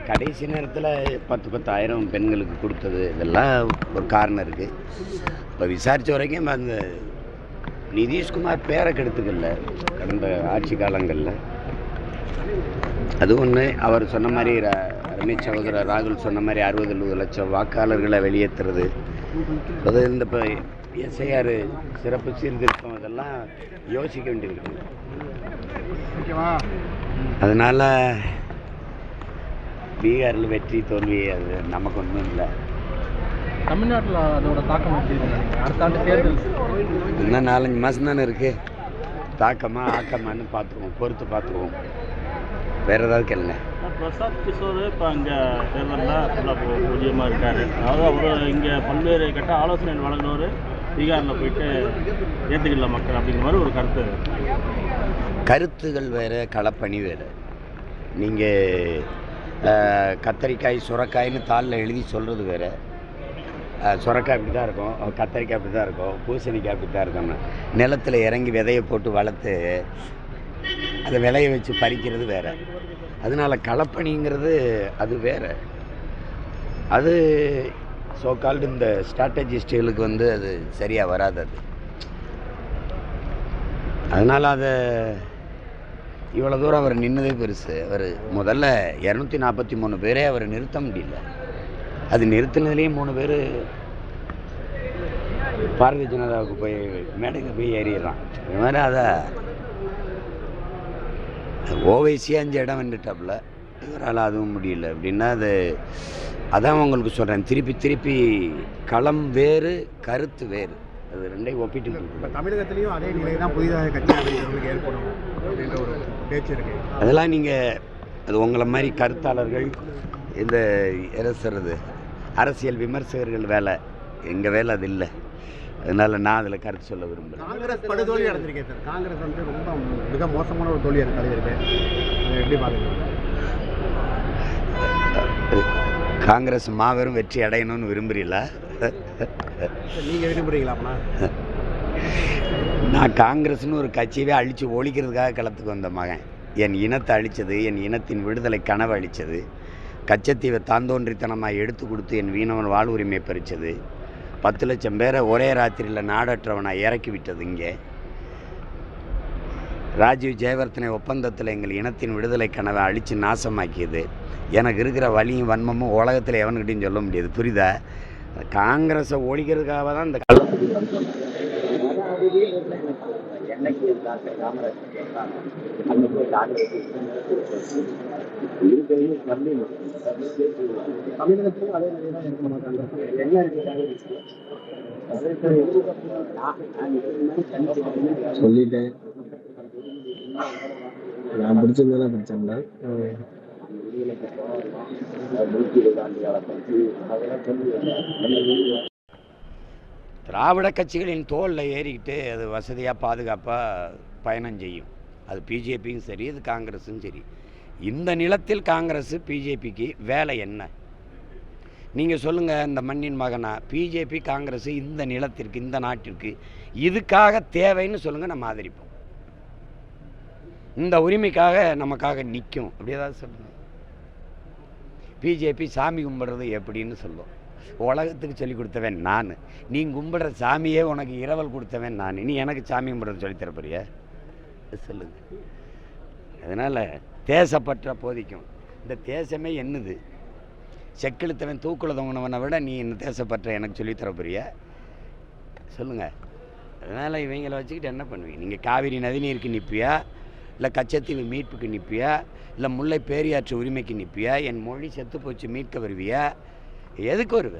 கடைசி நேரத்தில் 10,000 பெண்களுக்கு கொடுத்தது இதெல்லாம் ஒரு காரணம் இருக்குது. இப்போ விசாரித்த வரைக்கும் அந்த நிதிஷ்குமார் பேரை கெடுத்துக்கல கடந்த ஆட்சி காலங்களில். அது ஒன்று. அவர் சொன்ன மாதிரி ரமேஷ் சகோதர ராகுல் சொன்ன மாதிரி 60-70 லட்சம் வாக்காளர்களை வெளியேற்றுறது, அது இந்த இப்போ எஸ்ஐஆர் சிறப்பு சீர்திருத்தம் இதெல்லாம் யோசிக்க வேண்டியிருக்கு. அதனால் பீகாரில் வெற்றி தோல்வி அது நமக்கு ஒன்றும் இல்லை. தமிழ்நாட்டில் அதோட தாக்கம் அடுத்த ஆண்டு தேர்தல் இன்னும் 4-5 மாதம் தானே இருக்குது. தாக்கமா ஆக்கமான்னு பார்த்துருவோம், பொறுத்து பார்த்துருவோம். வேறு ஏதாவது கேளுங்க. பிரசாத் கிஷோர் இப்போ அங்கே தேர்தலில் ஃபுல்லாக பூஜ்ஜியமாக இருக்கார். அதாவது அவர் இங்கே பல்வேறு கட்ட ஆலோசனை வழங்கினவர் பீகாரில் போயிட்டு ஏற்றுக்கல மக்கள் அப்படிங்கிற மாதிரி ஒரு கருத்துகள் வேறு, களப்பணி வேறு. நீங்கள் கத்தரிக்காய் சுரக்காய்னு தாளில் எழுதி சொல்கிறது வேறு. சுரக்காய் அப்படி தான் இருக்கும், கத்தரிக்காய் அப்படி தான் இருக்கும், பூசணிக்காய் அப்படி தான் இருக்கும். நிலத்தில் இறங்கி விதையை போட்டு வளர்த்து அதை விளைய வச்சு பறிக்கிறது வேறு. அதனால் களப்பணிங்கிறது அது வேறு. அது சோகால்டு இந்த ஸ்ட்ராட்டஜிஸ்டுகளுக்கு அது சரியாக வராது. அதனால் அதை இவ்வளோ தூரம் அவர் நின்னதே பெருசு. அவர் முதல்ல 243 பேரே அவர் நிறுத்த முடியல. அது நிறுத்தினதுலேயே 3 பேர் பாரதிய ஜனதாவுக்கு போய் மேடைக்கு போய் ஏறிடுறான். இது மாதிரி அதை ஓவைசியாக 5 இடம் வந்துட்டாப்புல, இவரால் அதுவும் முடியல அப்படின்னா அதான் உங்களுக்கு சொல்கிறேன். திருப்பி களம் வேறு, கருத்து வேறு. அது ரெண்டையும் ஒப்பிட்டு இப்போ தமிழகத்திலையும் அதே நிலை தான் புதிதாக கட்சி ஏற்படும் அப்படின்ற ஒரு பேச்சு இருக்குது. அதெல்லாம் நீங்கள் அது உங்களை மாதிரி கருத்தாளர்கள் இந்த அரசுறது அரசியல் விமர்சகர்கள் வேலை, எங்கள் வேலை அது இல்லை. அதனால் நான் அதில் கருத்து சொல்ல விரும்புகிறேன். காங்கிரஸ் படுதோல்வி அடைஞ்சிருக்கேன் சார். காங்கிரஸ் ரொம்ப மிக மோசமான ஒரு தோல்வி அடைஞ்சிருக்கேன். எப்படி பார்க்குறீங்க? காங்கிரஸ் மாபெரும் வெற்றி அடையணும்னு விரும்புறீங்களா? நீங்கள் விரும்புகிறீங்களா? நான் காங்கிரஸ்னு ஒரு கட்சியவே அழித்து ஒழிக்கிறதுக்காக களத்துக்கு வந்த மகன். என் இனத்தை அழித்தது, என் இனத்தின் விடுதலை கனவு அழித்தது, கச்சத்தீவை தாந்தோன்றித்தனமாக எடுத்து கொடுத்து என் வீணவன் வாழ்வுரிமை பறித்தது, 10 லட்சம் பேரை ஒரே ராத்திரியில் நாடற்றவனாக இறக்கி விட்டது. இங்கே ராஜீவ் ஜெயவர்த்தனை ஒப்பந்தத்தில் எங்கள் இனத்தின் விடுதலை கனவை அழித்து நாசமாக்கியது. எனக்கு இருக்கிற வலியும் வன்மமும் உலகத்தில் எவனுக்கிட்டையும் சொல்ல முடியாது. புரியுதா? காங்கிரஸை ஒழிக்கிறதுக்காக தான் இந்த சொல்லிட்டேன். நான் பிடிச்சிருந்தா படிச்சேன்ல. திராவிட கட்சிகளின் தோளில் ஏறிக்கிட்டு அது வசதியாக பாதுகாப்பாக பயணம் செய்யும். அது பிஜேபியும் சரி, அது காங்கிரஸும் சரி. இந்த நிலத்தில் காங்கிரஸ் பிஜேபிக்கு வேலை என்ன? நீங்கள் சொல்லுங்கள். இந்த மண்ணின் மகனா பிஜேபி காங்கிரஸ் இந்த நிலத்திற்கு, இந்த நாட்டிற்கு இதுக்காக தேவைன்னு சொல்லுங்கள், நம்ம ஆதரிப்போம். இந்த உரிமைக்காக நமக்காக நிற்கும். அப்படி ஏதாவது சொல்லுங்கள். பிஜேபி சாமி கும்பிட்றது எப்படின்னு சொல்லுவோம். உலகத்துக்கு சொல்லி கொடுத்தவன் நான். நீ கும்பிடுற சாமியே உனக்கு இரவல் கொடுத்தவன் நான். நீ எனக்கு சாமி கும்பிட்றது சொல்லித்தர போறியா? சொல்லுங்கள். அதனால் தேசப்பற்ற போதிக்கும். இந்த தேசமே என்னது? செக்கெழுத்தவன் தூக்குல தொங்கினவனை விட நீ என்ன தேசப்பற்ற எனக்கு சொல்லித்தர போறியா? சொல்லுங்கள். அதனால் இவங்களை வச்சுக்கிட்டு என்ன பண்ணுவீங்க? நீங்கள் காவிரி நதிநீருக்கு நிற்பியா, இல்லை கச்சத்தீவு மீட்புக்கு நிற்பியா, இல்லை முல்லை பேரியாற்று உரிமைக்கு நிற்பியா, என் மொழி செத்து போச்சு மீட்க வருவியா? எதுக்கு வருவ?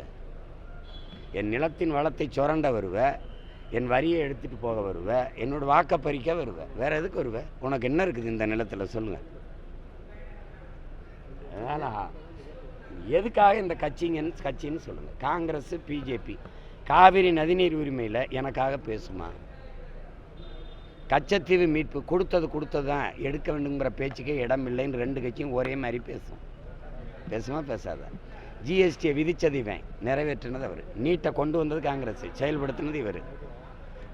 என் நிலத்தின் வளத்தை சுரண்ட வருவ, என் வரியை எடுத்துகிட்டு போக வருவ, என்னோடய வாக்கை பறிக்க வருவ. வேறு எதுக்கு வருவ? உனக்கு என்ன இருக்குது இந்த நிலத்தில்? சொல்லுங்கள். அதனால் எதுக்காக இந்த கட்சின்னு சொல்லுங்கள். காங்கிரஸ் பிஜேபி காவிரி நதிநீர் உரிமையில் எனக்காக பேசுமா? கச்சத்தீவு மீட்பு கொடுத்தது தான், எடுக்க வேண்டுங்கிற பேச்சுக்கே இடம் இல்லைன்னு 2 கட்சியும் ஒரே மாதிரி பேசுமா பேசாத? ஜிஎஸ்டியை விதித்தது இவன், நிறைவேற்றினது அவர். நீட்டை கொண்டு வந்தது காங்கிரஸ், செயல்படுத்தினது இவர்.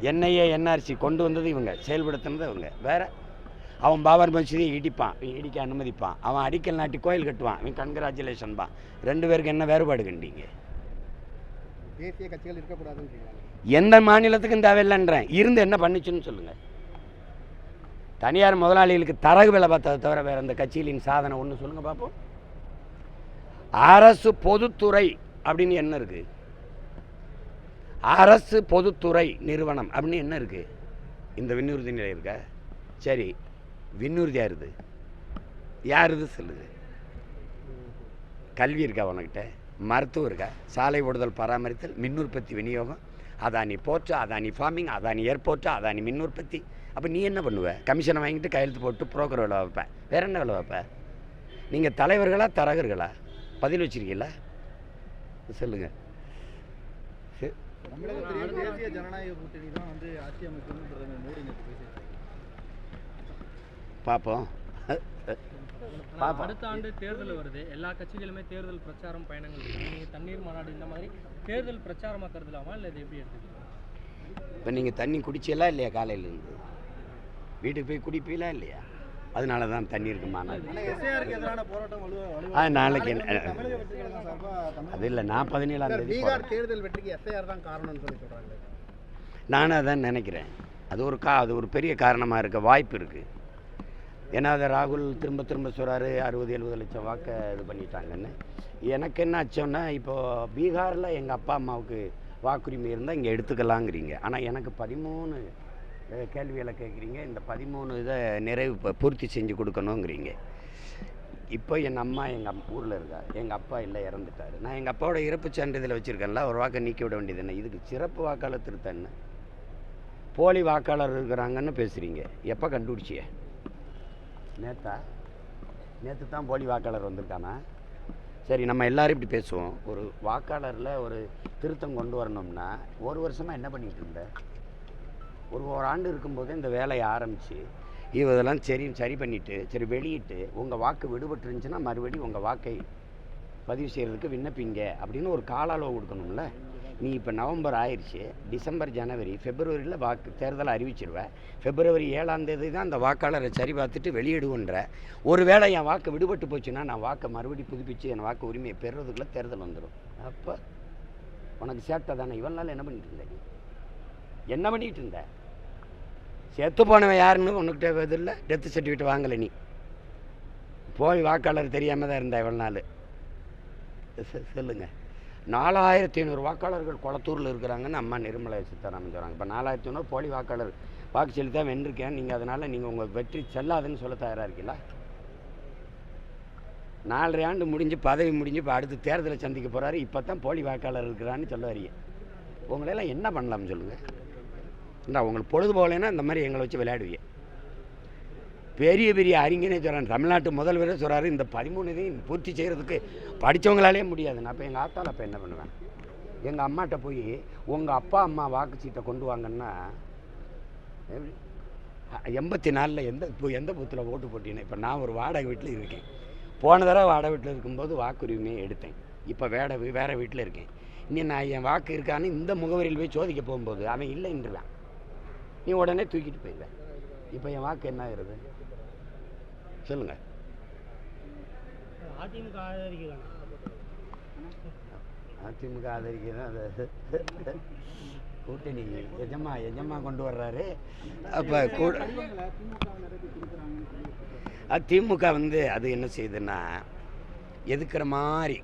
என்ஐஏ என்ஆர்சி கொண்டு வந்தது இவங்க, செயல்படுத்தினது இவங்க. வேறு அவன் பாபர் மசூதியை இடிப்பான், இடிக்க அனுமதிப்பான். அவன் அடிக்கல் நாட்டி கோயில் கட்டுவான், இவன் கன்கிராச்சுலேஷன் தான். 2 பேருக்கு என்ன வேறுபாடு கண்டீங்க? தேசிய கட்சிகள் இருக்கக்கூடாதுன்னு எந்த மாநிலத்துக்கும் தேவையில்லைன்றேன். இருந்து என்ன பண்ணிச்சுன்னு சொல்லுங்கள். தனியார் முதலாளிகளுக்கு தரகு வேலை பார்த்ததை தவிர வேறு அந்த கட்சிகளின் சாதனை ஒன்று சொல்லுங்கள் பார்ப்போம். அரசு பொதுத்துறை அப்படின்னு என்ன இருக்குது? அரசு பொதுத்துறை நிறுவனம் அப்படின்னு என்ன இருக்குது? இந்த விண்ணூர்தி நிலையம் இருக்கா? சரி, விண்ணூர்தி யாருது? யாருது சொல்லுது? கல்வி இருக்கா உனக்கிட்ட? மருத்துவம் இருக்கா? சாலை ஓடுதல், பராமரித்தல், மின் உற்பத்தி, விநியோகம், Adani port, Adani farming, Adani airport, Adani மின் உற்பத்தி. அப்போ நீ என்ன பண்ணுவ? கமிஷனை வாங்கிட்டு கையெழுத்து போட்டு புரோக்கர் வேலை வைப்பேன். வேற என்ன வேலை வைப்பேன்? நீங்கள் தலைவர்களா தரகர்களா? பதில் வச்சிருக்கீங்களா? சொல்லுங்கள். தேசிய ஜனநாயக கூட்டணி தான் வந்து ஆட்சி அமைக்கணும் பிரதமர் மோடி பார்ப்போம். அடுத்த ஆண்டு தேர்தல் வருது. எல்லா கட்சிகளுமே தேர்தல் பிரச்சாரம் பயணங்கள். நீங்கள் தண்ணீர் மாநாடு இந்த மாதிரி தேர்தல் பிரச்சாரமாக கருதலாமா, இல்லை இது எப்படி எடுத்துக்கலாம்? இப்போ நீங்கள் தண்ணி குடிச்சீங்களா இல்லையா? காலையிலேருந்து வீட்டுக்கு போய் குடிப்பீங்களா இல்லையா? அதனால தான் தண்ணி இருக்கு மாநாடு. நாளைக்கு அது இல்லை, நான் 17ஆம் தேதி பீகார் தேர்தல் வெற்றிக்கு எஸ்ஐஆர் தான் காரணம்னு சொல்லி சொல்கிறாங்க. நானும் அதான் நினைக்கிறேன். அது ஒரு பெரிய காரணமாக இருக்க வாய்ப்பு இருக்குது. ஏன்னா அதை ராகுல் திரும்ப திரும்ப சொல்கிறாரு 60-70 லட்சம் வாக்கை இது பண்ணிட்டாங்கன்னு. எனக்கு என்ன ஆச்சோன்னா, இப்போது பீகாரில் எங்கள் அப்பா அம்மாவுக்கு வாக்குரிமை இருந்தால் இங்கே எடுத்துக்கலாங்கிறீங்க. ஆனால் எனக்கு 13 கேள்விகளை கேட்குறீங்க. இந்த 13 இதை பூர்த்தி செஞ்சு கொடுக்கணுங்கிறீங்க. இப்போ என் அம்மா எங்கள் ஊரில் இருக்கா, எங்கள் அப்பா இல்லை, இறந்துட்டார். நான் எங்கள் அப்பாவோட இறப்பு சான்றிதழ் வச்சுருக்கேன்ல, ஒரு வாக்கை நீக்கி விட வேண்டியது என்ன? இதுக்கு சிறப்பு வாக்காளர் திருத்தம் என்ன? போலி வாக்காளர் இருக்கிறாங்கன்னு பேசுகிறீங்க. எப்போ கண்டுபிடிச்சிய? நேற்று தான் போலி வாக்காளர் வந்திருக்கானா? சரி, நம்ம எல்லோரும் இப்படி பேசுவோம். ஒரு வாக்காளரில் ஒரு திருத்தம் கொண்டு வரணும்னா 1 வருஷமாக என்ன பண்ணிகிட்டு இருந்த? ஒரு ஆண்டு இருக்கும்போதே இந்த வேலையை ஆரம்பித்து இதெல்லாம் சரி பண்ணிவிட்டு சரி வெளியிட்டு உங்கள் வாக்கு விடுபட்டு இருந்துச்சுன்னா மறுபடியும் உங்கள் வாக்கை பதிவு செய்கிறதுக்கு விண்ணப்பிங்க அப்படின்னு ஒரு கால அளவு கொடுக்கணும்ல. நீ இப்போ நவம்பர் ஆயிடுச்சு, டிசம்பர், ஜனவரி, பிப்ரவரியில் வாக்கு தேர்தலை அறிவிச்சிருவேன். பிப்ரவரி 7ஆம் தேதி தான் அந்த வாக்காளரை சரி பார்த்துட்டு வெளியிடுவோன்ற. ஒரு வேளை என் வாக்கு விடுபட்டு போச்சுன்னா நான் வாக்கை மறுபடியும் புதுப்பித்து என் வாக்கு உரிமையை பெறுறதுக்குள்ளே தேர்தல் வந்துடும். அப்போ உனக்கு சேட்டை தானே? இவன் நாள் என்ன பண்ணிட்டு இருந்த? நீ என்ன பண்ணிகிட்டு இருந்த? செத்து போனவன் யாருன்னு உனக்கிட்ட இதில்லை, டெத்து சர்டிஃபிகேட் வாங்கலை. நீ போய் வாக்காளர் தெரியாமல் தான் இருந்தா இவ்வளோ நாள். சொல்லுங்கள். 4500 வாக்காளர்கள் கொளத்தூரில் இருக்கிறாங்கன்னு அம்மா நிர்மலா சீதாராமன் சொல்கிறாங்க. இப்போ 4500 போலி வாக்காளர் வாக்கு செலுத்தி தான் வென்றிருக்கேன். நீங்கள் அதனால் நீங்கள் உங்கள் வெற்றி செல்லாதுன்னு சொல்ல தயாராக இருக்கீங்களா? 4.5 ஆண்டு முடிஞ்சு பதவி முடிஞ்சு இப்போ அடுத்து தேர்தலை சந்திக்க போகிறாரு. இப்போ தான் போலி வாக்காளர் இருக்கிறான்னு சொல்ல வரீங்க. உங்களெல்லாம் என்ன பண்ணலாம்னு சொல்லுங்கள். இல்லை, உங்களுக்கு பொழுது போகலைன்னா இந்த மாதிரி எங்களை வச்சு விளையாடுவீங்க. பெரிய பெரிய அறிஞனே சொல்கிறான், தமிழ்நாட்டு முதல்வரே சொல்கிறாரு, இந்த 13 இதையும் பூர்த்தி செய்கிறதுக்கு படித்தவங்களாலே முடியாதுண்ணா. அப்போ எங்கள் ஆத்தால் அப்போ என்ன பண்ணுவேன்? எங்கள் அம்மாட்ட போய் உங்கள் அப்பா அம்மா வாக்குச்சீட்டை கொண்டு வாங்கன்னா 84 எந்த பூத்தில் ஓட்டு போட்டினேன். இப்போ நான் ஒரு வாடகை வீட்டில் இருக்கேன். போன தடவை வாடகை வீட்டில் இருக்கும்போது வாக்குரிமையை எடுத்தேன். இப்போ வேறு வீட்டில் இருக்கேன். இன்னும் நான் என் வாக்கு இருக்கான்னு இந்த முகவரியில் போய் சோதிக்க போகும்போது அவன் இல்லைன்றான். நீ உடனே தூக்கிட்டு போயிடுவேன். இப்போ என் வாக்கு என்ன ஆகுறது சொல்லுங்கள். அதிமுக ஆதரிக்கிறாங்க. அதிமுக ஆதரிக்கிறேன். அது கூட்டணி எஜமா கொண்டு வர்றாரு. அப்போ கூட திமுக அது என்ன செய்யுதுன்னா எதுக்கிற மாதிரி,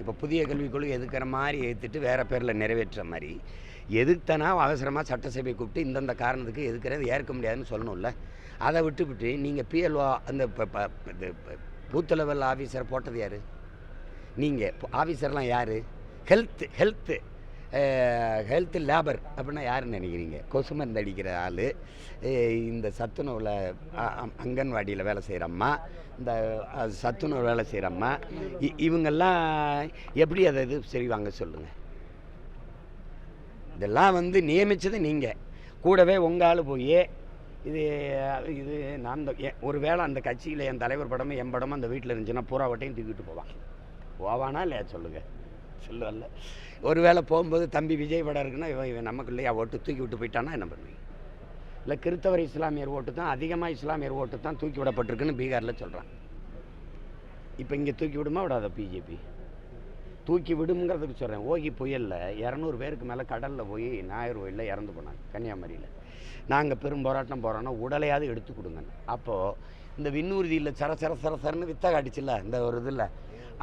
இப்போ புதிய கல்விக்குழு எதுக்கிற மாதிரி ஏற்றுட்டு வேறு பேரில் நிறைவேற்றுற மாதிரி எதுக்குத்தானா அவசரமாக சட்டசபை கூப்பிட்டு இந்தந்த காரணத்துக்கு எதுக்கிறது ஏற்க முடியாதுன்னு சொல்லணும்ல. அதை விட்டுவிட்டு நீங்கள் பிஎல்ஓ அந்த பூத் லெவல் ஆஃபீஸர் போட்டது யார்? நீங்கள் ஆஃபீஸர்லாம் யார்? ஹெல்த்து லேபர் அப்படின்னா யாருன்னு நினைக்கிறீங்க? கொசு மருந்து அடிக்கிற ஆள், இந்த சத்துணவில் அங்கன்வாடியில் வேலை செய்கிறம்மா, இந்த சத்துணவு வேலை செய்கிறம்மா, இவங்கெல்லாம் எப்படி அதை செய்வாங்க சொல்லுங்கள்? இதெல்லாம் நியமித்தது நீங்கள். கூடவே உங்கள் ஆள் போய் இது நான் ஒரு வேளை அந்த கட்சியில் என் தலைவர் படமும் என் படமும் அந்த வீட்டில் இருந்துச்சுன்னா பூராவட்டையும் தூக்கிட்டு போவானா இல்லையா சொல்லுங்கள்? சொல்லுவல்ல. ஒரு வேளை போகும்போது தம்பி விஜய் படம் இருக்குன்னா இவன் நமக்கு இல்லையா ஓட்டு தூக்கி விட்டு போயிட்டானா என்ன பண்ணுவீங்க? இல்லை கிறித்தவர் இஸ்லாமியர் ஓட்டு தான் அதிகமாக இஸ்லாமியர் ஓட்டு தான் தூக்கி விடப்பட்டிருக்குன்னு பீகாரில் சொல்கிறான். இப்போ இங்கே தூக்கி விடுமா விடாத பிஜேபி? தூக்கி விடுங்கிறதுக்கு சொல்கிறேன். ஓகி புயலில் 200 பேருக்கு மேலே கடலில் போய் நாகர்கோயிலில் இறந்து போனாங்க கன்னியாகுமரியில். நாங்கள் பெரும் போராட்டம் போகிறோன்னா உடலையாவது எடுத்து கொடுங்க. அப்போது இந்த விண்ணூர்தியில் சரசரன்னு வித்த காட்டுச்சுல்ல இந்த ஒரு இதில்,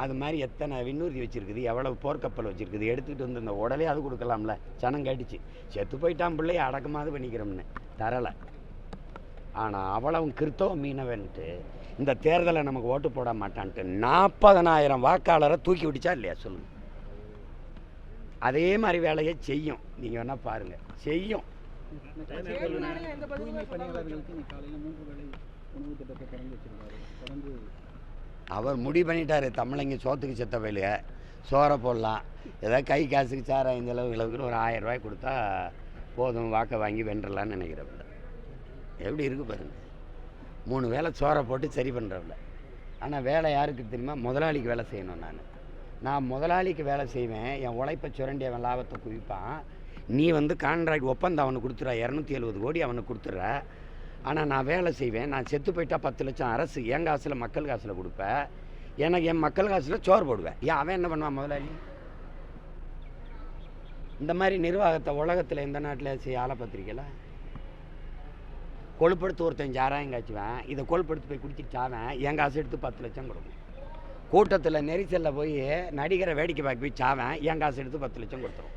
அது மாதிரி எத்தனை விண்ணூர்தி வச்சுருக்குது, எவ்வளவு போர்க்கப்பல் வச்சுருக்குது, எடுத்துக்கிட்டு வந்து இந்த உடலே அது கொடுக்கலாம்ல. சனம் காட்டிச்சு, செத்து போயிட்டான் பிள்ளையை அடக்கமாவது பண்ணிக்கிறோம்னு தரலை. ஆனால் அவ்வளவு கிறித்தவ மீனவன்ட்டு இந்த தேர்தலை நமக்கு ஓட்டு போட மாட்டான்ட்டு 40,000 வாக்காளரை தூக்கி விட்டுச்சா இல்லையா சொல்லுங்கள்? அதே மாதிரி வேலையை செய்யும். நீங்கள் வேணால் பாருங்கள், செய்யும். அவர் முடிவு பண்ணிட்டாரு, தமிழங்க சோத்துக்கு செத்த வயலுக சோறை போடலாம், ஏதாவது கை காசுக்கு சார இந்த அளவுக்கு ஒரு 1000 ரூபாய் கொடுத்தா போதும், வாக்கை வாங்கி வென்றலான்னு நினைக்கிறவங்க. எப்படி இருக்குது பாருங்கள், 3 வேளை சோறை போட்டு சரி பண்ணுறவங்கள. ஆனால் வேலை யாருக்கு தெரியுமா? முதலாளிக்கு வேலை செய்யணும். நான் முதலாளிக்கு வேலை செய்வேன், என் உழைப்பை சுரண்டி அவன் லாபத்தை குவிப்பான். நீ வந்து கான்ட்ராக்ட் ஒப்பந்தம் அவனுக்கு கொடுத்துற, 270 கோடி அவனுக்கு கொடுத்துட்ற. ஆனால் நான் வேலை செய்வேன், நான் செத்து போயிட்டா 10 லட்சம் அரசு என் காசில் மக்கள் காசில் கொடுப்பேன், எனக்கு என் மக்கள் காசில் சோறு போடுவேன். ஏன் அவன் என்ன பண்ணுவான் முதலாளி? இந்த மாதிரி நிர்வாகத்தை உலகத்தில் எந்த நாட்டில் செய்ய ஆளை பத்திரிக்கையில் கொழுப்படுத்து ஒருத்தன் சாராயம் காய்ச்சுவேன், இதை கொழுப்படுத்து போய் குடிச்சிட்டு சாவேன், என் காசு எடுத்து 10 லட்சம் கொடுக்கும். கூட்டத்தில் நெரிசலில் போய் நடிகரை வேடிக்கை பார்க்க போய் சாவேன், என் காசு எடுத்து 10 லட்சம் கொடுத்துரும்.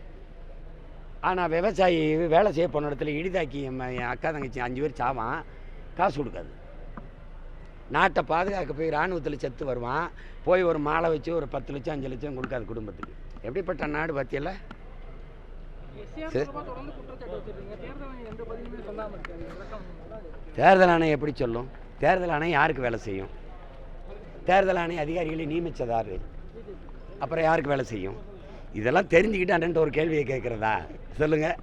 ஆனால் விவசாயி வேலை செய்ய போன இடத்துல இடிதாக்கி என் அக்கா தங்கச்சி 5 பேர் சாவான், காசு கொடுக்காது. நாட்டை பாதுகாக்க போய் இராணுவத்தில் செத்து வருவான், போய் ஒரு மாலை வச்சு ஒரு 10 லட்சம் 5 லட்சம் கொடுக்காது குடும்பத்துக்கு. எப்படிப்பட்ட நாடு பார்த்தியல்ல? தேர்தல் ஆணையம் எப்படி சொல்லும்? தேர்தல் ஆணையம் யாருக்கு வேலை செய்யும்? தேர்தல் ஆணைய அதிகாரிகளை நியமித்ததாரு, அப்புறம் யாருக்கு வேலை செய்யும்? இதெல்லாம் தெரிஞ்சுக்கிட்டான்ட்டு ஒரு கேள்வியை கேட்குறதா சொல்லுங்கள்.